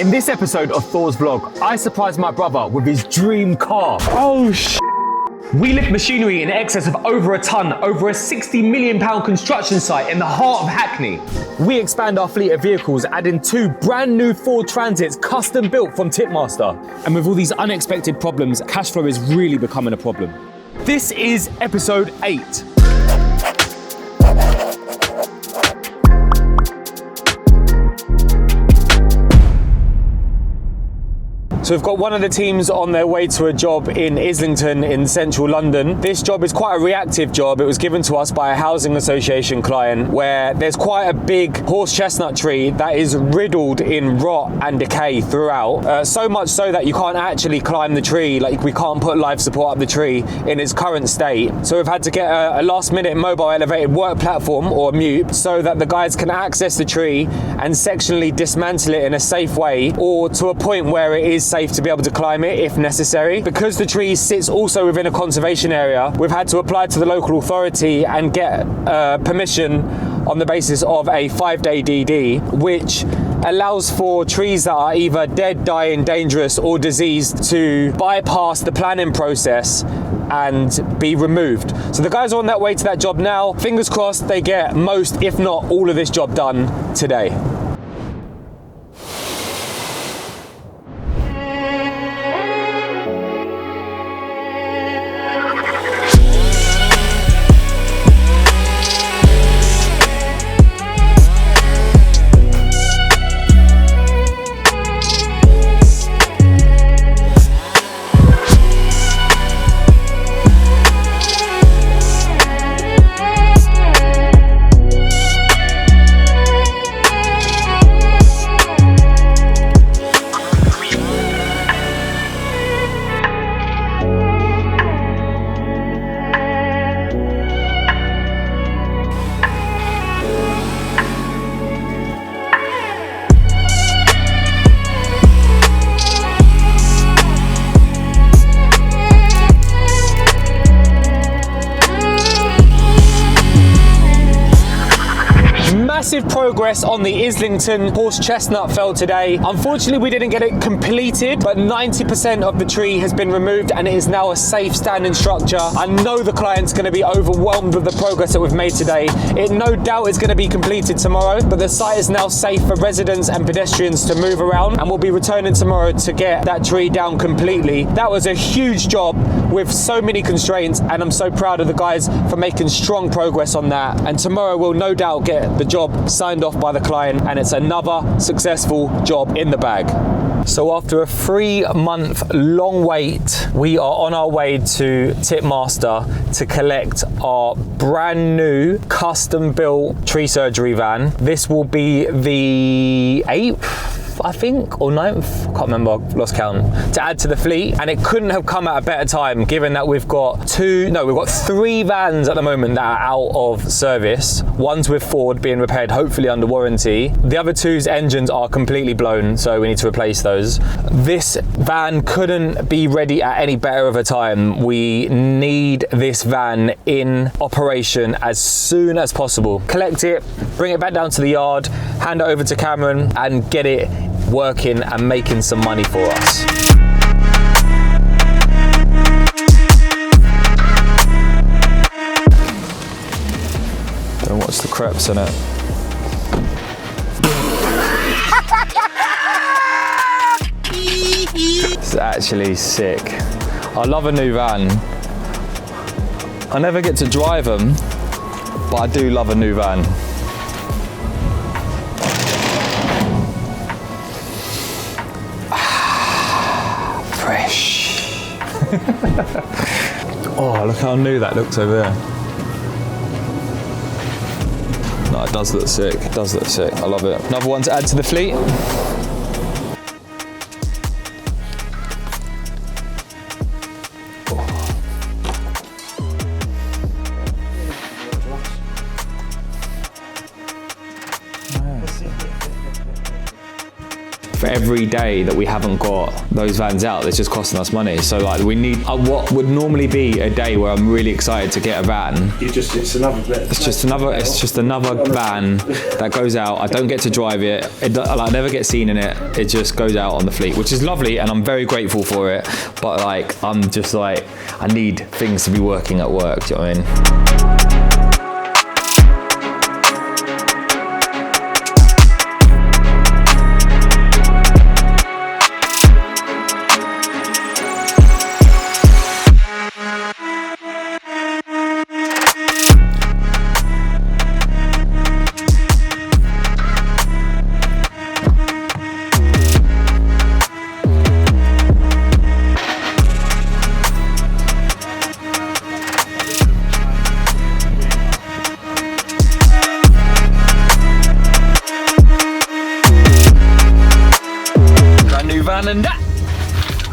In this episode of Thor's vlog, I surprised my brother with his dream car. Oh, sh**. We lift machinery in excess of over a ton over a £60 million construction site in the heart of Hackney. We expand our fleet of vehicles, adding 2 brand new Ford Transits custom built from Tipmaster. And with all these unexpected problems, cash flow is really becoming a problem. This is episode 8. So we've got one of the teams on their way to a job in Islington in central London. This job is quite a reactive job. It was given to us by a housing association client where there's quite a big horse chestnut tree that is riddled in rot and decay throughout. So much so that you can't actually climb the tree, like we can't put life support up the tree in its current state. So we've had to get a last minute mobile elevated work platform or Mewp so that the guys can access the tree and sectionally dismantle it in a safe way, or to a point where it is safe to be able to climb it if necessary. Because the tree sits also within a conservation area, we've had to apply to the local authority and get permission on the basis of a 5-day DD, which allows for trees that are either dead, dying, dangerous or diseased to bypass the planning process and be removed. So the guys are on their way to that job now. Fingers crossed they get most, if not all of this job done today. Massive progress on the Islington horse chestnut fell today. Unfortunately, we didn't get it completed, but 90% of the tree has been removed and it is now a safe standing structure. I know the client's going to be overwhelmed with the progress that we've made today. It no doubt is going to be completed tomorrow, but the site is now safe for residents and pedestrians to move around, and we'll be returning tomorrow to get that tree down completely. That was a huge job with so many constraints, and I'm so proud of the guys for making strong progress on that. And tomorrow we'll no doubt get the job signed off by the client, and it's another successful job in the bag. So after a 3-month long wait, we are on our way to Tipmaster to collect our brand new custom built tree surgery van. This will be the 8th, I think, or 9th, I can't remember, I've lost count, to add to the fleet. And it couldn't have come at a better time, given that we've got 3 vans at the moment that are out of service. One's with Ford being repaired, hopefully under warranty. The other 2's engines are completely blown, so we need to replace those. This van couldn't be ready at any better of a time. We need this van in operation as soon as possible. Collect it, bring it back down to the yard, hand it over to Cameron and get it working and making some money for us. Don't watch the creps in it. It's actually sick. I love a new van. I never get to drive them, but I do love a new van. Fresh. Oh, look how new that looks over there. No, it does look sick. It does look sick. I love it. Another one to add to the fleet. For every day that we haven't got those vans out, it's just costing us money. So like we need what would normally be a day where I'm really excited to get a van. It's just another van that goes out. I don't get to drive it. I never get seen in it. It just goes out on the fleet, which is lovely, and I'm very grateful for it. But like, I'm just like, I need things to be working at work. Do you know what I mean?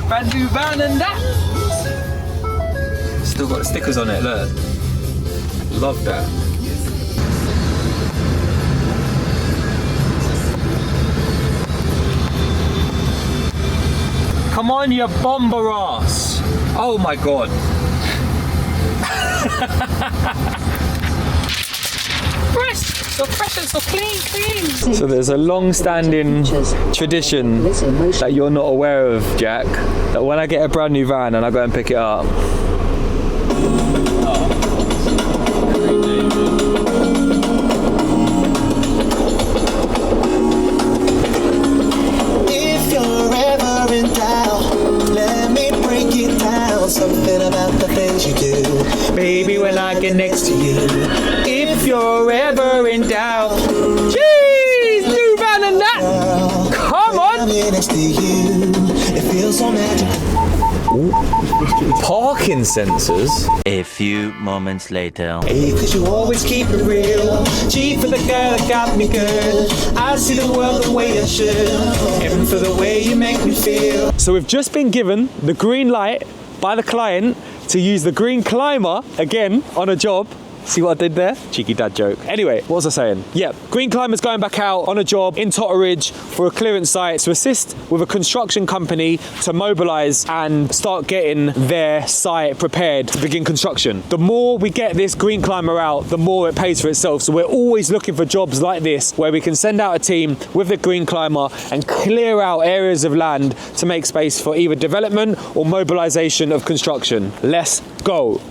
Brand new van and that. Still got the stickers on it, look. Love that. Come on, you bomber ass. Oh my God. So fresh and so clean. So there's a long-standing tradition that you're not aware of, Jack, that when I get a brand new van and I go and pick it up, if you're ever in doubt, let me break it down. Something about the things you do, baby, when I get next to you. If you're ever in doubt, jeez, new van and that. Come on. Next to you, it feels so magical. Parking sensors. A few moments later. Hey, 'cause you always keep it real. Cheap for the girl that got me good. I see the world the way I should. Even for the way you make me feel. So we've just been given the green light by the client to use the green climber again on a job. See what I did there? Cheeky dad joke. Anyway, what was I saying? Yeah, green climber's going back out on a job in Totteridge for a clearance site to assist with a construction company to mobilise and start getting their site prepared to begin construction. The more we get this green climber out, the more it pays for itself. So we're always looking for jobs like this where we can send out a team with the green climber and clear out areas of land to make space for either development or mobilisation of construction. Let's go.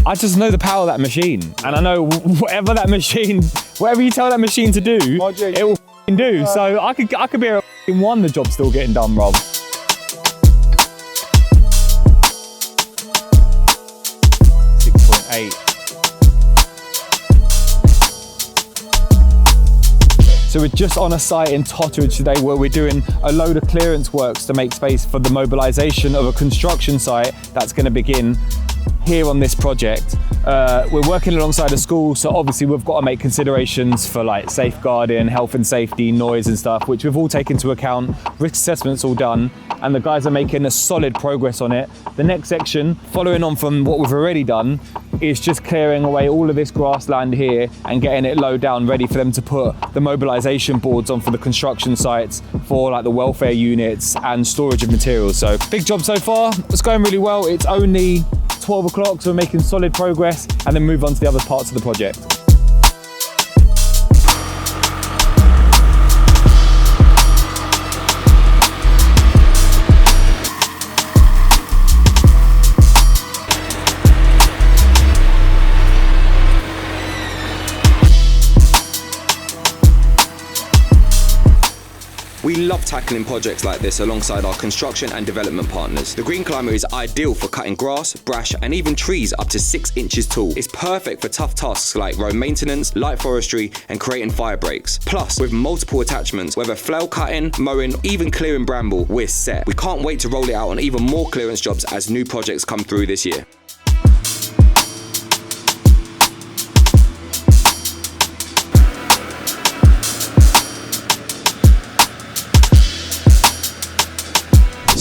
I just know the power of that machine, and I know whatever you tell that machine to do, it will do. So I could be a one, the job's still getting done, Rob. So we're just on a site in Totteridge today where we're doing a load of clearance works to make space for the mobilisation of a construction site that's going to begin here on this project. We're working alongside a school, so obviously we've got to make considerations for like safeguarding, health and safety, noise and stuff, which we've all taken into account. Risk assessment's all done, and the guys are making a solid progress on it. The next section, following on from what we've already done, is just clearing away all of this grassland here and getting it low down, ready for them to put the mobilisation boards on for the construction sites for like the welfare units and storage of materials. So big job so far. It's going really well. It's only 12 o'clock, so we're making solid progress, and then move on to the other parts of the project. We love tackling projects like this alongside our construction and development partners. The Green Climber is ideal for cutting grass, brash and even trees up to 6 inches tall. It's perfect for tough tasks like road maintenance, light forestry and creating fire breaks. Plus, with multiple attachments, whether flail cutting, mowing, even clearing bramble, we're set. We can't wait to roll it out on even more clearance jobs as new projects come through this year.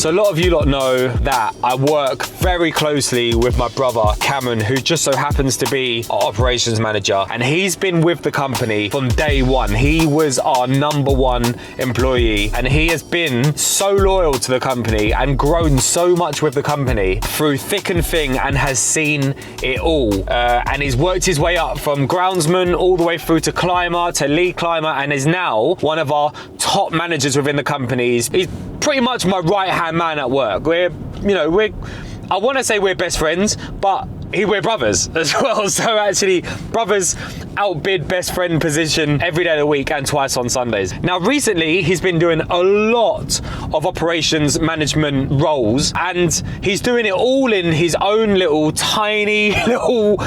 So a lot of you lot know that I work very closely with my brother, Cameron, who just so happens to be our operations manager. And he's been with the company from day one. He was our #1 employee. And he has been so loyal to the company and grown so much with the company through thick and thin and has seen it all. And he's worked his way up from groundsman all the way through to climber, to lead climber, and is now one of our top managers within the company. He's pretty much my right-hand man at work. I want to say we're best friends, but we're brothers as well. So actually, brothers outbid best friend position every day of the week and twice on Sundays. Now, recently, he's been doing a lot of operations management roles, and he's doing it all in his own little tiny little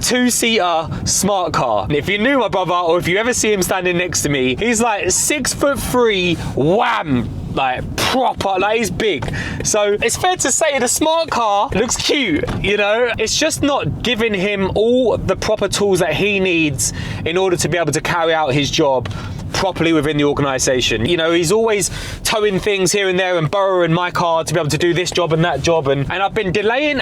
two-seater smart car. And if you knew my brother, or if you ever see him standing next to me, he's like 6'3", wham, like proper, like he's big. So it's fair to say the smart car looks cute, you know? It's just not giving him all the proper tools that he needs in order to be able to carry out his job properly within the organisation. You know, he's always towing things here and there and borrowing my car to be able to do this job and that job, and I've been delaying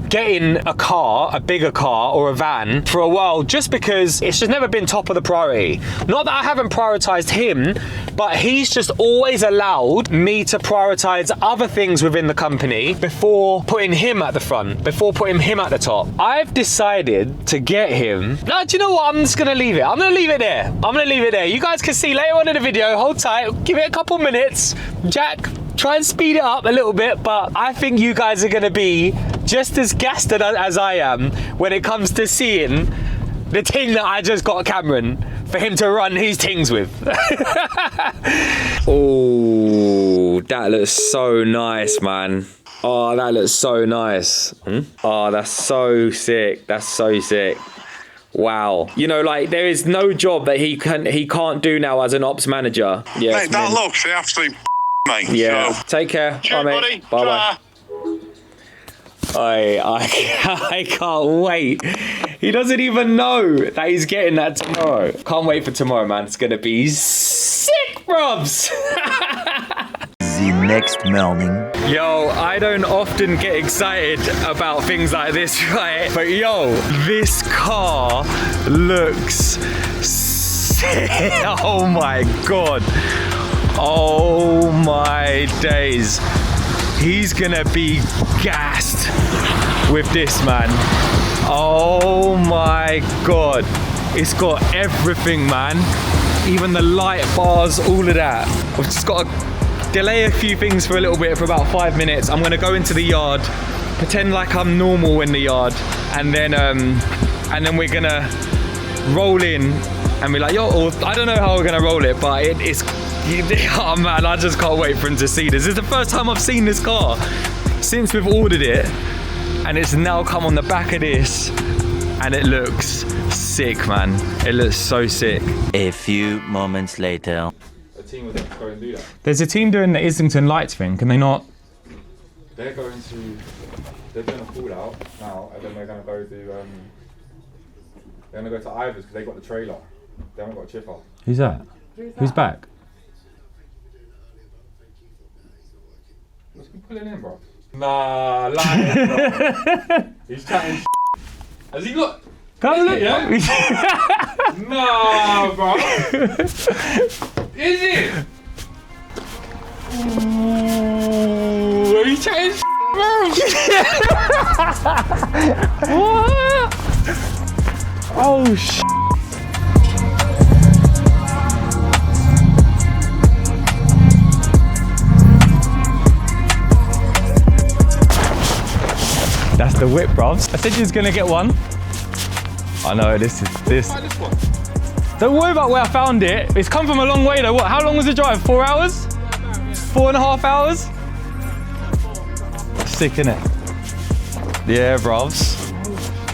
getting a car, a bigger car or a van for a while, just because it's just never been top of the priority. Not that I haven't prioritised him, but he's just always allowed me to prioritise other things within the company before putting him at the front, before putting him at the top. I've decided to get him. No, do you know what? I'm just gonna leave it. I'm gonna leave it there. You guys can see later on in the video. Hold tight, give it a couple minutes. Jack, try and speed it up a little bit, but I think you guys are gonna be just as gassed as I am when it comes to seeing the thing that I just got Cameron for him to run his things with. Oh, that looks so nice, man. Oh, that looks so nice. Oh, that's so sick. That's so sick. Wow. You know, like, there is no job that he can't do now as an ops manager. Yeah, mate, that looks the absolute mate. Yeah. So. Take care. Cheers, bye, buddy. mate. Bye-bye. I can't wait. He doesn't even know that he's getting that tomorrow. Can't wait for tomorrow, man. It's gonna be sick, bruvs. The next morning. Yo, I don't often get excited about things like this, right? But yo, this car looks sick. Oh my God. Oh my days. He's gonna be gassed with this, man. Oh my God. It's got everything, man. Even the light bars, all of that. I've just got to delay a few things for a little bit, for about 5 minutes. I'm gonna go into the yard, pretend like I'm normal in the yard, and then we're gonna roll in and be like, yo, I don't know how we're gonna roll it, but it's, oh man, I just can't wait for him to see this. This is the first time I've seen this car since we've ordered it, and it's now come on the back of this, and it looks sick, man. It looks so sick. A few moments later. Team was going to go and do that. There's a team doing the Islington lights thing. Can they not? They're doing a call out now, and then they're going to go to they're going to go to Ivers because they got the trailer. They haven't got a chipper. Who's that? Who's back? What's he pulling in, bro? Nah, lying, bro. He's chatting. Has he got? Come look. Yeah? Nah, bro. Is it? Ooh, are you chatting bro? What? Oh That's the whip, bros. I said you was gonna get one. I know, this. This one. Don't worry about where I found it. It's come from a long way though. What? How long was the drive? 4 hours? 4.5 hours? Sick, innit? Yeah, brovs.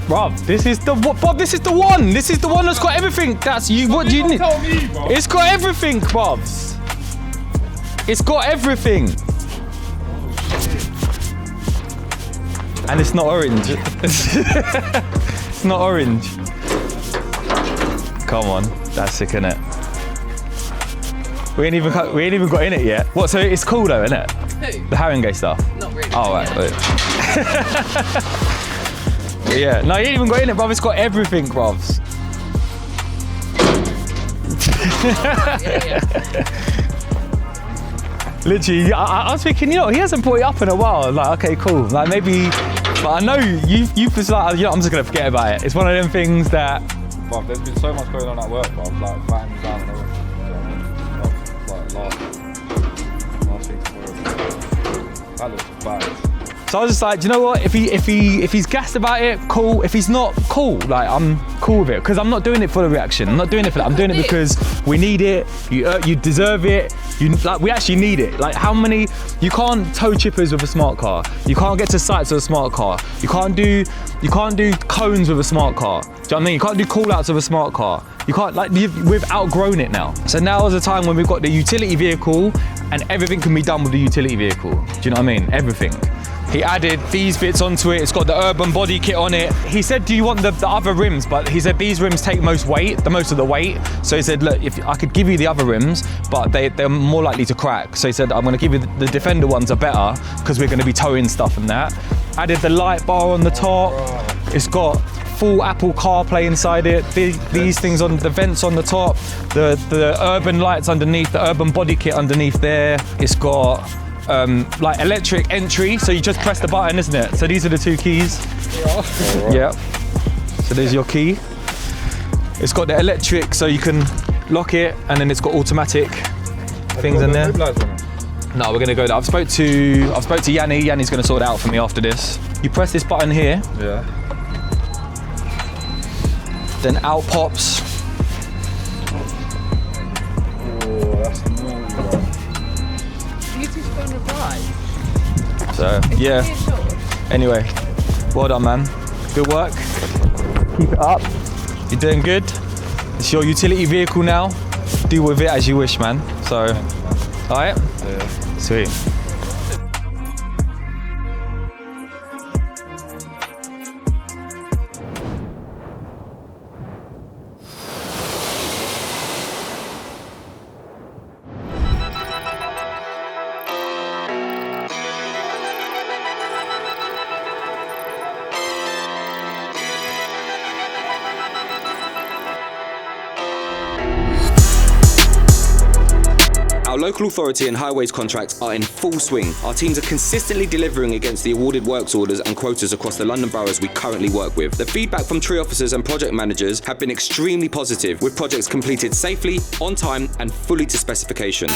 Bruv, this is the Bob. This is the one. This is the one that's got everything. That's you. What do you need? Tell me, bro. It's got everything, bruvs. It's got everything. And it's not orange. It's not orange. Come on, that's sick, innit? We ain't even got in it yet. What? So it's cool though, isn't it? Who? The Haringey stuff. Not really. Oh right. Yeah. No, you ain't even got in it, bruv. It's got everything, bruvs. Yeah. Literally, I was thinking, you know, he hasn't put it up in a while. Like, okay, cool. Like maybe, but I know you just like, you know, I'm just gonna forget about it. It's one of them things that. Bruv, there's been so much going on at work, bruv. Like batting down and everything. You know what I mean? Last week. That looks bad. So I was just like, do you know what? If he's gassed about it, cool. If he's not, cool. Like I'm cool with it because I'm not doing it for the reaction. I'm not doing it for that. I'm doing it because we need it. You deserve it. We actually need it. Like how many? You can't tow chippers with a smart car. You can't get to sites with a smart car. You can't do cones with a smart car. Do you know what I mean? You can't do callouts with a smart car. You can't, like, we've outgrown it now. So now is the time when we've got the utility vehicle and everything can be done with the utility vehicle. Do you know what I mean? Everything. He added these bits onto it. It's got the urban body kit on it. He said, do you want the other rims? But he said these rims take the most of the weight. So he said, look, if I could give you the other rims, but they're more likely to crack. So he said, I'm gonna give you the Defender ones are better because we're gonna be towing stuff and that. Added the light bar on the top. It's got full Apple CarPlay inside it. These things on the vents on the top. The urban lights underneath, the urban body kit underneath there. It's got like electric entry, so you just press the button, isn't it? So these are the two keys. Yeah. So there's your key. It's got the electric, so you can lock it, and then it's got automatic things in there. No, we're gonna go there. I've spoke to Yanni. Yanni's gonna sort it out for me after this. You press this button here. Yeah. Then out pops. Oh, that's naughty, bro. You two going to ride? So yeah. Anyway, well done, man. Good work. Keep it up. You're doing good. It's your utility vehicle now. Deal with it as you wish, man. So, all right. Yeah. Sweet. Our local authority and highways contracts are in full swing. Our teams are consistently delivering against the awarded works orders and quotas across the London boroughs we currently work with. The feedback from tree officers and project managers have been extremely positive, with projects completed safely, on time, and fully to specification.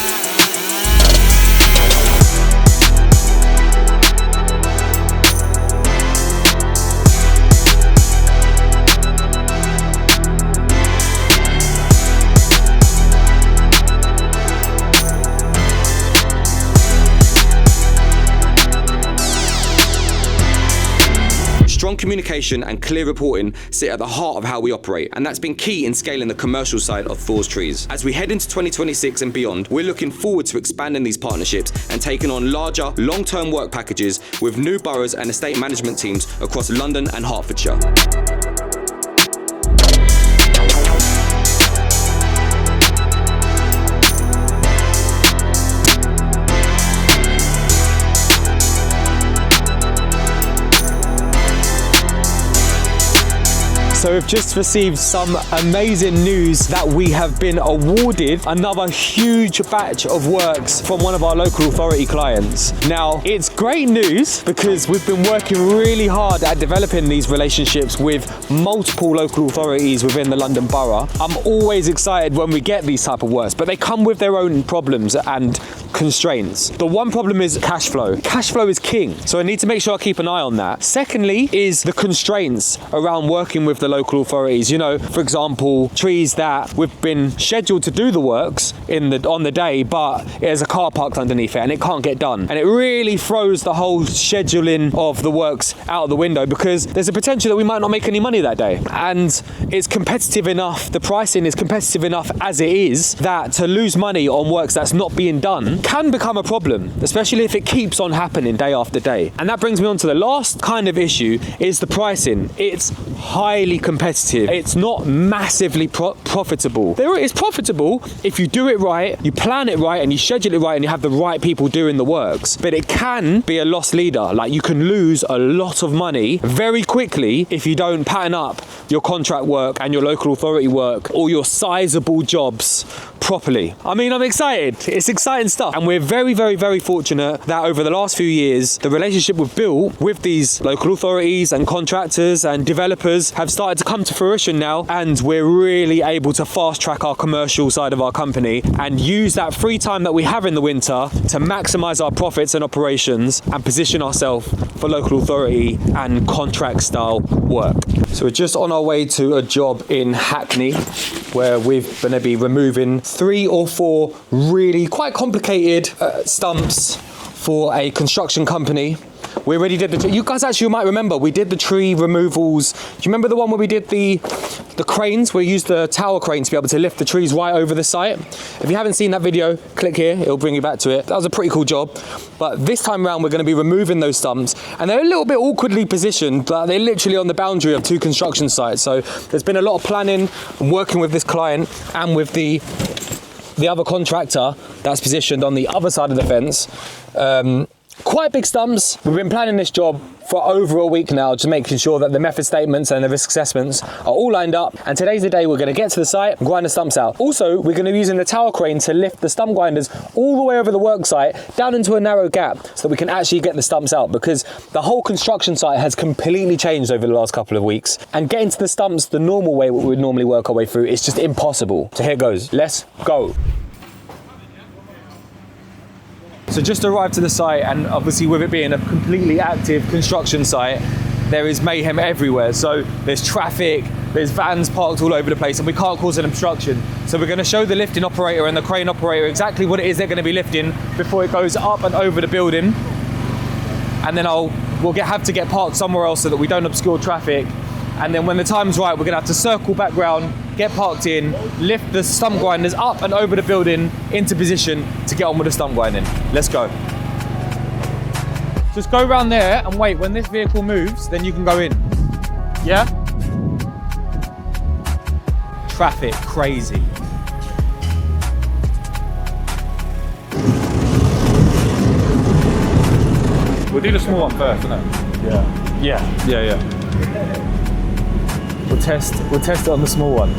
Strong communication and clear reporting sit at the heart of how we operate, and that's been key in scaling the commercial side of Thor's Trees. As we head into 2026 and beyond, we're looking forward to expanding these partnerships and taking on larger, long-term work packages with new boroughs and estate management teams across London and Hertfordshire. So we've just received some amazing news that we have been awarded another huge batch of works from one of our local authority clients. Now, it's great news because we've been working really hard at developing these relationships with multiple local authorities within the London Borough. I'm always excited when we get these type of works, but they come with their own problems and constraints. The one problem is cash flow. Cash flow is king, so I need to make sure I keep an eye on that. Secondly is the constraints around working with the local authorities. You know, for example, trees that we've been scheduled to do the works on the day, but there's a car parked underneath it and it can't get done. And it really throws the whole scheduling of the works out of the window because there's a potential that we might not make any money that day. And it's competitive enough, the pricing is competitive enough as it is, that to lose money on works that's not being done can become a problem, especially if it keeps on happening day after day. And that brings me on to the last kind of issue, is the pricing. It's highly competitive. It's not massively profitable. It's profitable if you do it right, you plan it right, and you schedule it right, and you have the right people doing the works. But it can be a loss leader. Like, you can lose a lot of money very quickly if you don't pattern up your contract work and your local authority work or your sizable jobs properly. I mean, I'm excited. It's exciting stuff. And we're very, very, very fortunate that over the last few years, the relationship we've built with these local authorities and contractors and developers have started to come to fruition now. And we're really able to fast track our commercial side of our company and use that free time that we have in the winter to maximize our profits and operations and position ourselves for local authority and contract style work. So we're just on our way to a job in Hackney where we're going to be removing 3 or 4 really quite complicated stumps for a construction company. We already did you guys actually might remember, we did the tree removals. Do you remember the one where we did the cranes? We used the tower crane to be able to lift the trees right over the site. If you haven't seen that video, click here, it'll bring you back to it. That was a pretty cool job. But this time around, we're going to be removing those stumps, and they're a little bit awkwardly positioned, but they're literally on the boundary of 2 construction sites. So there's been a lot of planning and working with this client and with the other contractor that's positioned on the other side of the fence. Quite big stumps. We've been planning this job for over a week now, just making sure that the method statements and the risk assessments are all lined up. And today's the day we're going to get to the site and grind the stumps out. Also, we're going to be using the tower crane to lift the stump grinders all the way over the work site down into a narrow gap so that we can actually get the stumps out, because the whole construction site has completely changed over the last couple of weeks. And getting to the stumps the normal way we would normally work our way through is just impossible. So here goes. Let's go. So just arrived to the site, and obviously with it being a completely active construction site, there is mayhem everywhere. So there's traffic, there's vans parked all over the place, and we can't cause an obstruction. So we're going to show the lifting operator and the crane operator exactly what it is they're going to be lifting before it goes up and over the building. And then we'll have to get parked somewhere else so that we don't obscure traffic. And then when the time's right, we're going to have to circle back round, get parked in, lift the stump grinders up and over the building into position to get on with the stump grinding. Let's go. Just go around there and wait. When this vehicle moves, then you can go in. Yeah? Traffic, crazy. We'll do the small one first, innit? Yeah. We'll test it on the small one.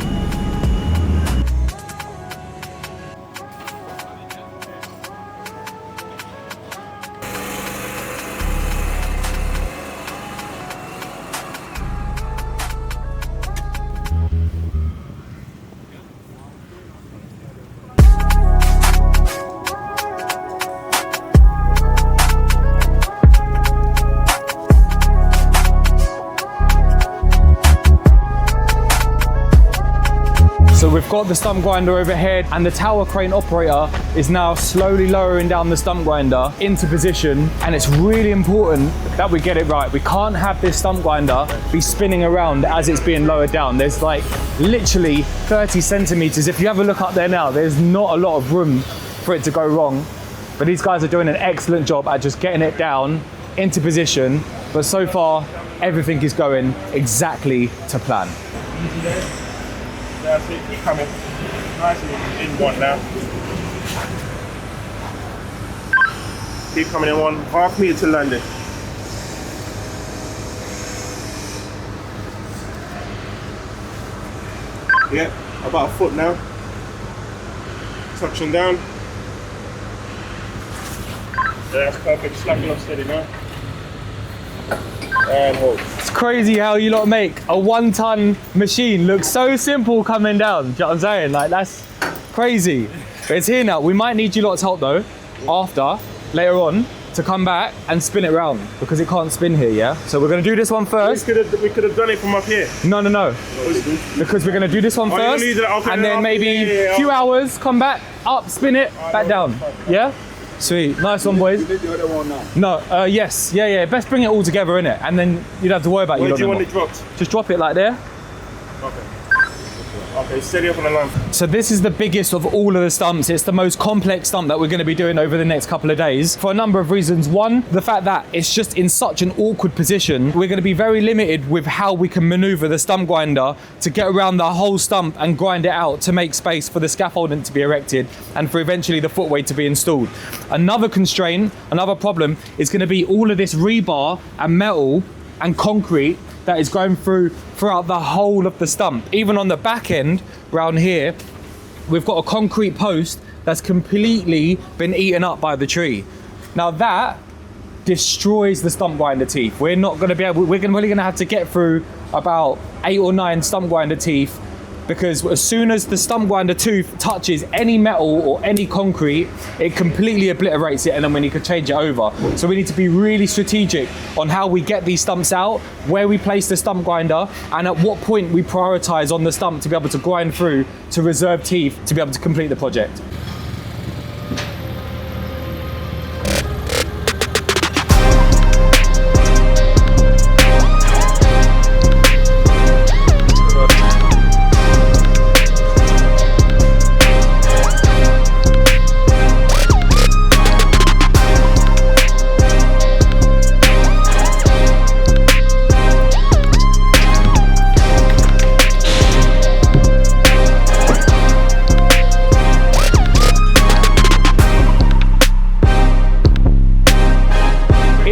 So we've got the stump grinder overhead, and the tower crane operator is now slowly lowering down the stump grinder into position. And it's really important that we get it right. We can't have this stump grinder be spinning around as it's being lowered down. There's like literally 30 centimeters. If you have a look up there now, there's not a lot of room for it to go wrong. But these guys are doing an excellent job at just getting it down into position. But so far, everything is going exactly to plan. That's it, keep coming. Nicely in one now. Keep coming in one, half meter to landing. Yeah, about a foot now. Touching down. Yeah, that's perfect, slacking off steady now. And hold. It's crazy how you lot make a 1-ton machine look so simple coming down. Do you know what I'm saying? Like, that's crazy. But it's here now. We might need you lot's help though, later on, to come back and spin it round, because it can't spin here, yeah? So we're gonna do this one first. We could have done it from up here. No. Because we're gonna do this one first, and then maybe a few hours, come back, up, spin it, back down. Yeah? Sweet, nice one, boys. No, yes, yeah. Best bring it all together, innit? And then you'd have to worry about it. Where do you want it dropped? Just drop it like there. Okay. Okay, steady up on the line. So this is the biggest of all of the stumps. It's the most complex stump that we're going to be doing over the next couple of days for a number of reasons. One, the fact that it's just in such an awkward position. We're going to be very limited with how we can maneuver the stump grinder to get around the whole stump and grind it out to make space for the scaffolding to be erected and for eventually the footway to be installed. Another constraint, another problem is going to be all of this rebar and metal and concrete that is going throughout the whole of the stump. Even on the back end, round here, we've got a concrete post that's completely been eaten up by the tree. Now that destroys the stump grinder teeth. We're not going to be able, we're really going to have to get through about 8 or 9 stump grinder teeth, because as soon as the stump grinder tooth touches any metal or any concrete, it completely obliterates it, and then we need to change it over. So we need to be really strategic on how we get these stumps out, where we place the stump grinder, and at what point we prioritize on the stump to be able to grind through to reserve teeth to be able to complete the project.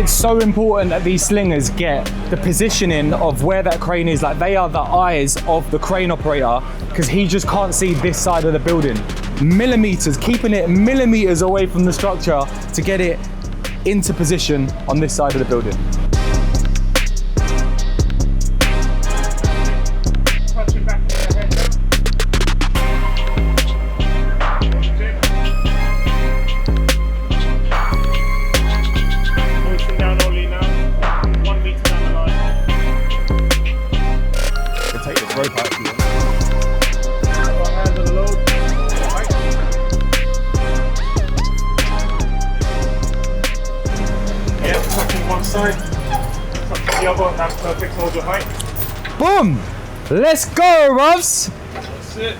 So important that these slingers get the positioning of where that crane is. Like, they are the eyes of the crane operator, because he just can't see this side of the building. Millimeters, keeping it millimeters away from the structure to get it into position on this side of the building. Boom! Let's go, Ruvs! That's it.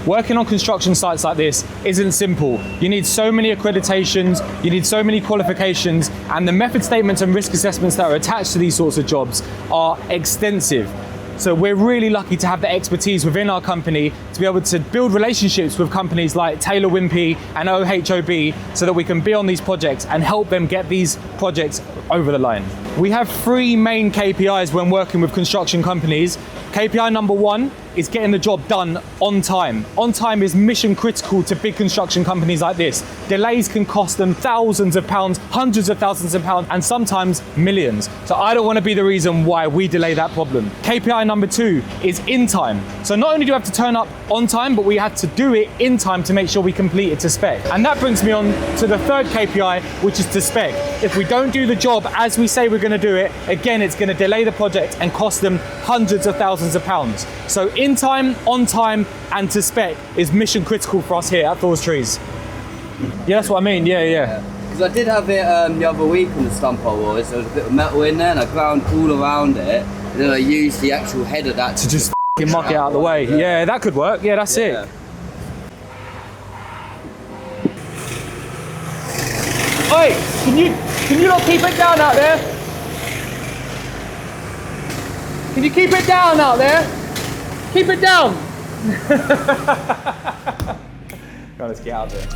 Working on construction sites like this isn't simple. You need so many accreditations, you need so many qualifications, and the method statements and risk assessments that are attached to these sorts of jobs are extensive. So we're really lucky to have the expertise within our company to be able to build relationships with companies like Taylor Wimpey and OHOB, so that we can be on these projects and help them get these projects over the line. We have 3 main KPIs when working with construction companies. KPI number 1 is getting the job done on time. On time is mission critical to big construction companies like this. Delays can cost them thousands of pounds, hundreds of thousands of pounds, and sometimes millions. So I don't want to be the reason why we delay that problem. KPI number 2 is in time. So not only do we have to turn up on time, but we have to do it in time to make sure we complete it to spec. And that brings me on to the 3rd KPI, which is to spec. If we don't do the job as we say we're going to do it, again, it's going to delay the project and cost them hundreds of thousands of pounds. So in time, on time, and to spec is mission critical for us here at Thor's Trees. Yeah, that's what I mean. Yeah. Because I did have it the other week on the stump I was. There was a bit of metal in there, and I ground all around it, and then I used the actual head of that to just muck it out of the way. Yeah, that could work. Yeah, that's it. Oi, can you not keep it down out there? Can you keep it down out there? Keep it down. Come on, let's get out of there.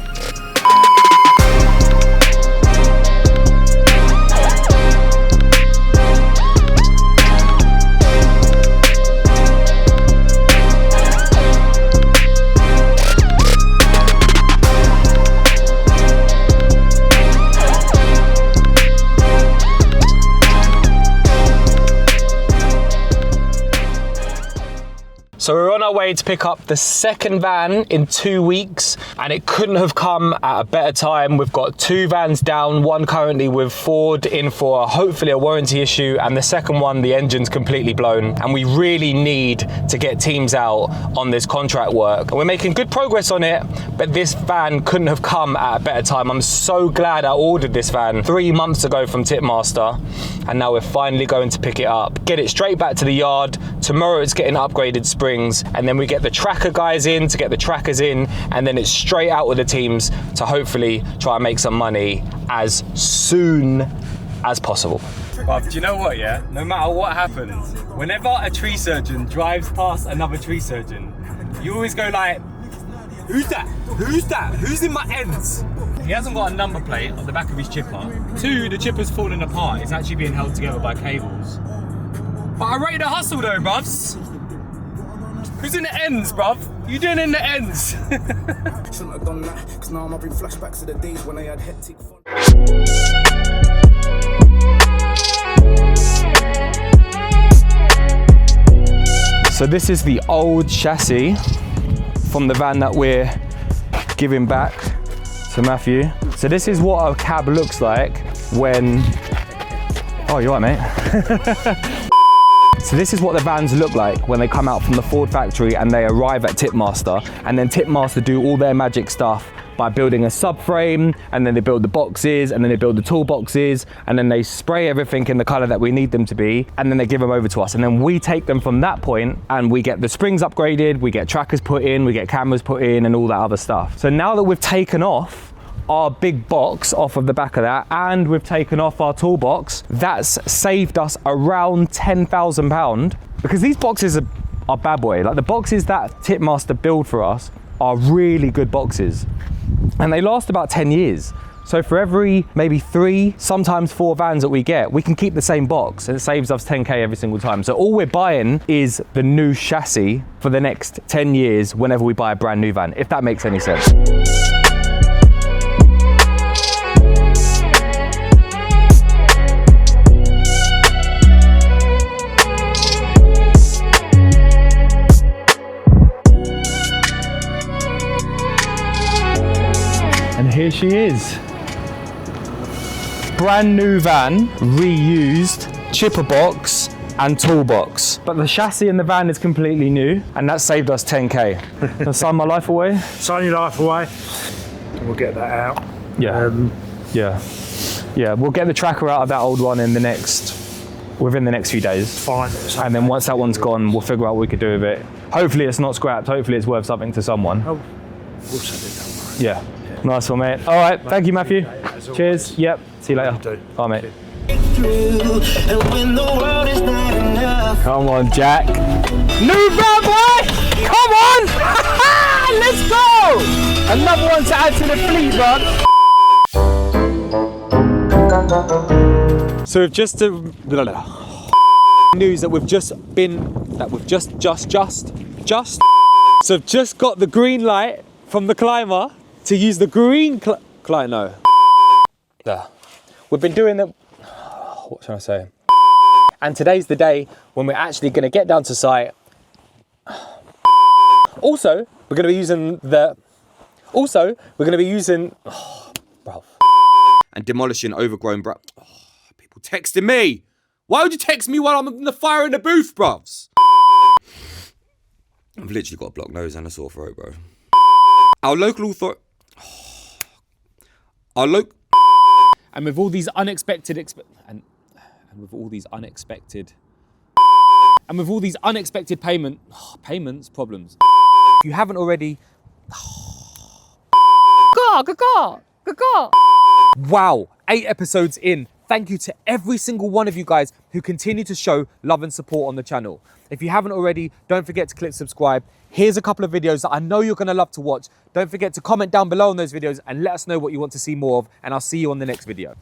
So we're on our way to pick up the 2nd van in 2 weeks, and it couldn't have come at a better time. We've got 2 vans down, one currently with Ford in for hopefully a warranty issue, and the second one, the engine's completely blown, and we really need to get teams out on this contract work. And we're making good progress on it, but this van couldn't have come at a better time. I'm so glad I ordered this van 3 months ago from Tipmaster, and now we're finally going to pick it up, get it straight back to the yard, Tomorrow it's getting upgraded springs, and then we get the tracker guys in to get the trackers in, and then it's straight out with the teams to hopefully try and make some money as soon as possible. But do you know what, yeah? No matter what happens, whenever a tree surgeon drives past another tree surgeon, you always go like, who's that? Who's that? Who's in my ends? He hasn't got a number plate on the back of his chipper. 2, the chipper's falling apart. It's actually being held together by cables. But I rate the hustle though, bruvs. Who's in the ends, bruv? You doing in the ends? Shouldn't have done that, cause now I'm having flashbacks to the days when I had hectic fun. So this is the old chassis from the van that we're giving back to Matthew. So this is what a cab looks like when... Oh, you all right, mate? So this is what the vans look like when they come out from the Ford factory and they arrive at Tipmaster, and then Tipmaster do all their magic stuff by building a subframe, and then they build the boxes, and then they build the toolboxes, and then they spray everything in the color that we need them to be, and then they give them over to us, and then we take them from that point and we get the springs upgraded, we get trackers put in, we get cameras put in, and all that other stuff. So now that we've taken off our big box off of the back of that, and we've taken off our toolbox, that's saved us around £10,000, because these boxes are bad boy. Like, the boxes that Tipmaster build for us are really good boxes, and they last about 10 years. So for every maybe 3, sometimes 4 vans that we get, we can keep the same box, and it saves us 10k every single time. So all we're buying is the new chassis for the next 10 years whenever we buy a brand new van, if that makes any sense. And here she is. Brand new van, reused, chipper box and toolbox. But the chassis in the van is completely new, and that saved us 10k. I'll sign my life away. Sign your life away. And we'll get that out. Yeah. Yeah, we'll get the tracker out of that old one within the next few days. Fine. And then once that one's gone, we'll figure out what we could do with it. Hopefully it's not scrapped, hopefully it's worth something to someone. Oh, we'll send it, don't worry. Yeah. Nice one, mate. All right, thank you, Matthew. Cheers. Yep, see you later. Bye, mate. Come on, Jack. New van, boy! Come on! Let's go! Another one to add to the fleet, bud. So we've just news that we've just got the green light from the climber to use the green no. We've been doing the, what should I say? And today's the day when we're actually going to get down to site. Also, we're going to be using bruv. And demolishing overgrown people texting me. Why would you text me while I'm in the fire in the booth, bruvs? I've literally got a blocked nose and a sore throat, bro. Our local authority... And with all these unexpected payments problems. If you haven't already... Wow, 8 episodes in. Thank you to every single one of you guys who continue to show love and support on the channel. If you haven't already, don't forget to click subscribe. Here's a couple of videos that I know you're gonna love to watch. Don't forget to comment down below on those videos and let us know what you want to see more of, and I'll see you on the next video.